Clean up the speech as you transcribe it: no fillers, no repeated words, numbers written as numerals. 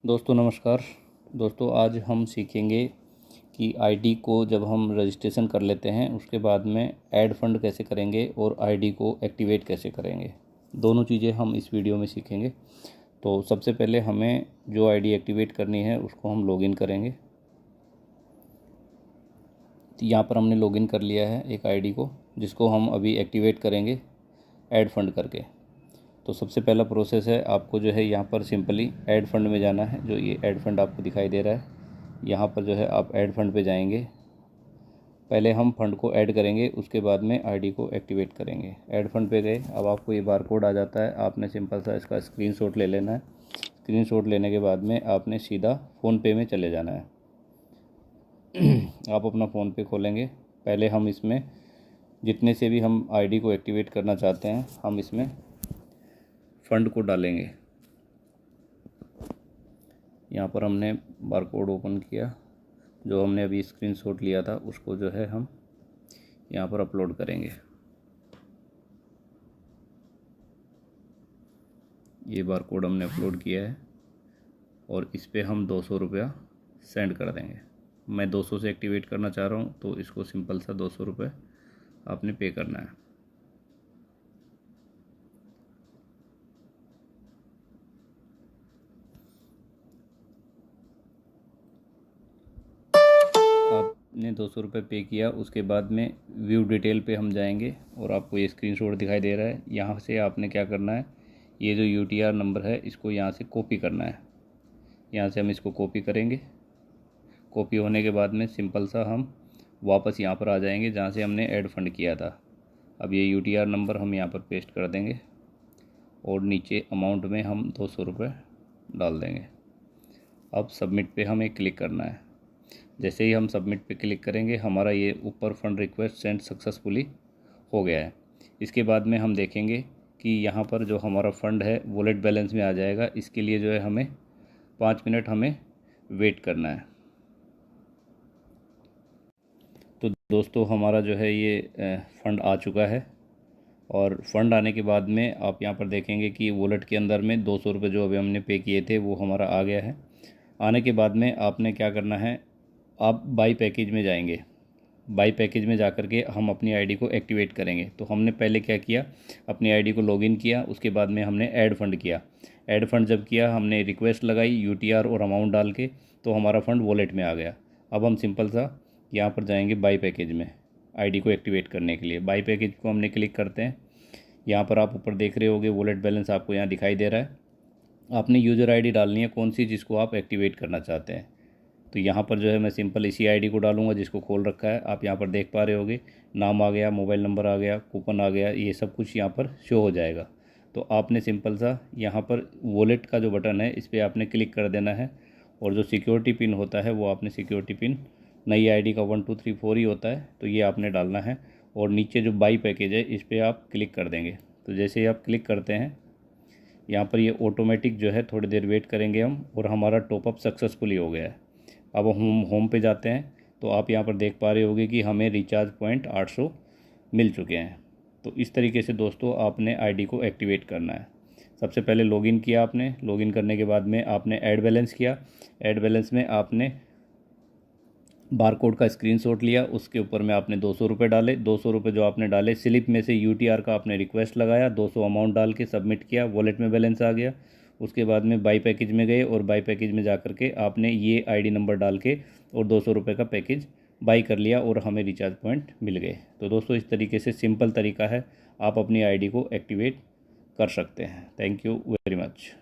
दोस्तों नमस्कार। दोस्तों आज हम सीखेंगे कि आईडी को जब हम रजिस्ट्रेशन कर लेते हैं उसके बाद में ऐड फंड कैसे करेंगे और आईडी को एक्टिवेट कैसे करेंगे। दोनों चीज़ें हम इस वीडियो में सीखेंगे। तो सबसे पहले हमें जो आईडी एक्टिवेट करनी है उसको हम लॉगिन करेंगे। तो यहाँ पर हमने लॉगिन कर लिया है एक आईडी को, जिसको हम अभी एक्टिवेट करेंगे ऐड फंड करके। तो सबसे पहला प्रोसेस है, आपको जो है यहाँ पर सिंपली ऐड फंड में जाना है। जो ये ऐड फंड आपको दिखाई दे रहा है, यहाँ पर जो है आप ऐड फंड पे जाएंगे। पहले हम फंड को ऐड करेंगे, उसके बाद में आईडी को एक्टिवेट करेंगे। ऐड फंड पे गए, अब आपको ये बार कोड आ जाता है। आपने सिंपल सा इसका स्क्रीनशॉट ले लेना है। स्क्रीनशॉट लेने के बाद में आपने सीधा फ़ोनपे में चले जाना है। आप अपना फ़ोनपे खोलेंगे। पहले हम इसमें जितने से भी हम आईडी को एक्टिवेट करना चाहते हैं, हम इसमें फ़ंड को डालेंगे। यहाँ पर हमने बार कोड ओपन किया, जो हमने अभी स्क्रीनशॉट लिया था उसको जो है हम यहाँ पर अपलोड करेंगे। ये बार कोड हमने अपलोड किया है और इस पे हम 200 रुपया सेंड कर देंगे। मैं 200 से एक्टिवेट करना चाह रहा हूँ, तो इसको सिंपल सा 200 रुपये आपने पे करना है। आपने 200 रुपये पे किया, उसके बाद में व्यू डिटेल पे हम जाएंगे और आपको ये स्क्रीनशॉट दिखाई दे रहा है। यहाँ से आपने क्या करना है, ये जो यूटीआर नंबर है इसको यहाँ से कॉपी करना है। यहाँ से हम इसको कॉपी करेंगे। कॉपी होने के बाद में सिंपल सा हम वापस यहाँ पर आ जाएंगे जहाँ से हमने ऐड फंड किया था। अब ये यूटीआर नंबर हम यहाँ पर पेस्ट कर देंगे और नीचे अमाउंट में हम 200 रुपये डाल देंगे। अब सबमिट पे हमें क्लिक करना है। जैसे ही हम सबमिट पे क्लिक करेंगे, हमारा ये ऊपर फंड रिक्वेस्ट सेंड सक्सेसफुली हो गया है। इसके बाद में हम देखेंगे कि यहाँ पर जो हमारा फ़ंड है वॉलेट बैलेंस में आ जाएगा। इसके लिए जो है हमें 5 मिनट हमें वेट करना है। तो दोस्तों हमारा जो है ये फ़ंड आ चुका है और फ़ंड आने के बाद में आप यहाँ पर देखेंगे कि वॉलेट के अंदर में 200 रुपये जो अभी हमने पे किए थे वो हमारा आ गया है। आने के बाद में आपने क्या करना है, आप बाई पैकेज में जाएंगे। बाई पैकेज में जाकर के हम अपनी आईडी को एक्टिवेट करेंगे। तो हमने पहले क्या किया, अपनी आईडी को लॉगिन किया, उसके बाद में हमने ऐड फंड किया। ऐड फंड जब किया, हमने रिक्वेस्ट लगाई यूटीआर और अमाउंट डाल के, तो हमारा फ़ंड वॉलेट में आ गया। अब हम सिंपल सा यहाँ पर जाएंगे बाई पैकेज में आईडी को एक्टिवेट करने के लिए। बाई पैकेज को हमने क्लिक करते हैं। यहाँ पर आप ऊपर देख रहे होगे वॉलेट बैलेंस आपको यहाँ दिखाई दे रहा है। आपने यूज़र आईडी डालनी है कौन सी, जिसको आप एक्टिवेट करना चाहते हैं। तो यहाँ पर जो है मैं सिंपल इसी आईडी को डालूंगा जिसको खोल रखा है। आप यहाँ पर देख पा रहे होगे, नाम आ गया, मोबाइल नंबर आ गया, कूपन आ गया, ये सब कुछ यहाँ पर शो हो जाएगा। तो आपने सिंपल सा यहाँ पर वॉलेट का जो बटन है इस पर आपने क्लिक कर देना है और जो सिक्योरिटी पिन होता है वो आपने सिक्योरिटी पिन नई आईडी का 1 2 3 4 ही होता है, तो ये आपने डालना है। और नीचे जो बाई पैकेज है इस पर आप क्लिक कर देंगे। तो जैसे ही आप क्लिक करते हैं, यहाँ पर ये ऑटोमेटिक जो है थोड़ी देर वेट करेंगे हम, और हमारा टॉपअप सक्सेसफुली हो गया है। अब हम होम पे जाते हैं, तो आप यहाँ पर देख पा रहे होगे कि हमें रिचार्ज पॉइंट 800 मिल चुके हैं। तो इस तरीके से दोस्तों आपने आईडी को एक्टिवेट करना है। सबसे पहले लॉगिन किया आपने, लॉगिन करने के बाद में आपने ऐड बैलेंस किया। ऐड बैलेंस में आपने बार कोड का स्क्रीनशॉट लिया, उसके ऊपर में आपने 200 रुपये डाले। 200 रुपये जो आपने डाले, स्लिप में से यूटीआर का आपने रिक्वेस्ट लगाया, 200 अमाउंट डाल के सबमिट किया, वॉलेट में बैलेंस आ गया। उसके बाद में बाई पैकेज में गए और बाई पैकेज में जा कर के आपने ये आईडी नंबर डाल के और 200 रुपये का पैकेज बाई कर लिया और हमें रिचार्ज पॉइंट मिल गए। तो दोस्तों इस तरीके से सिंपल तरीका है, आप अपनी आईडी को एक्टिवेट कर सकते हैं। Thank you very much.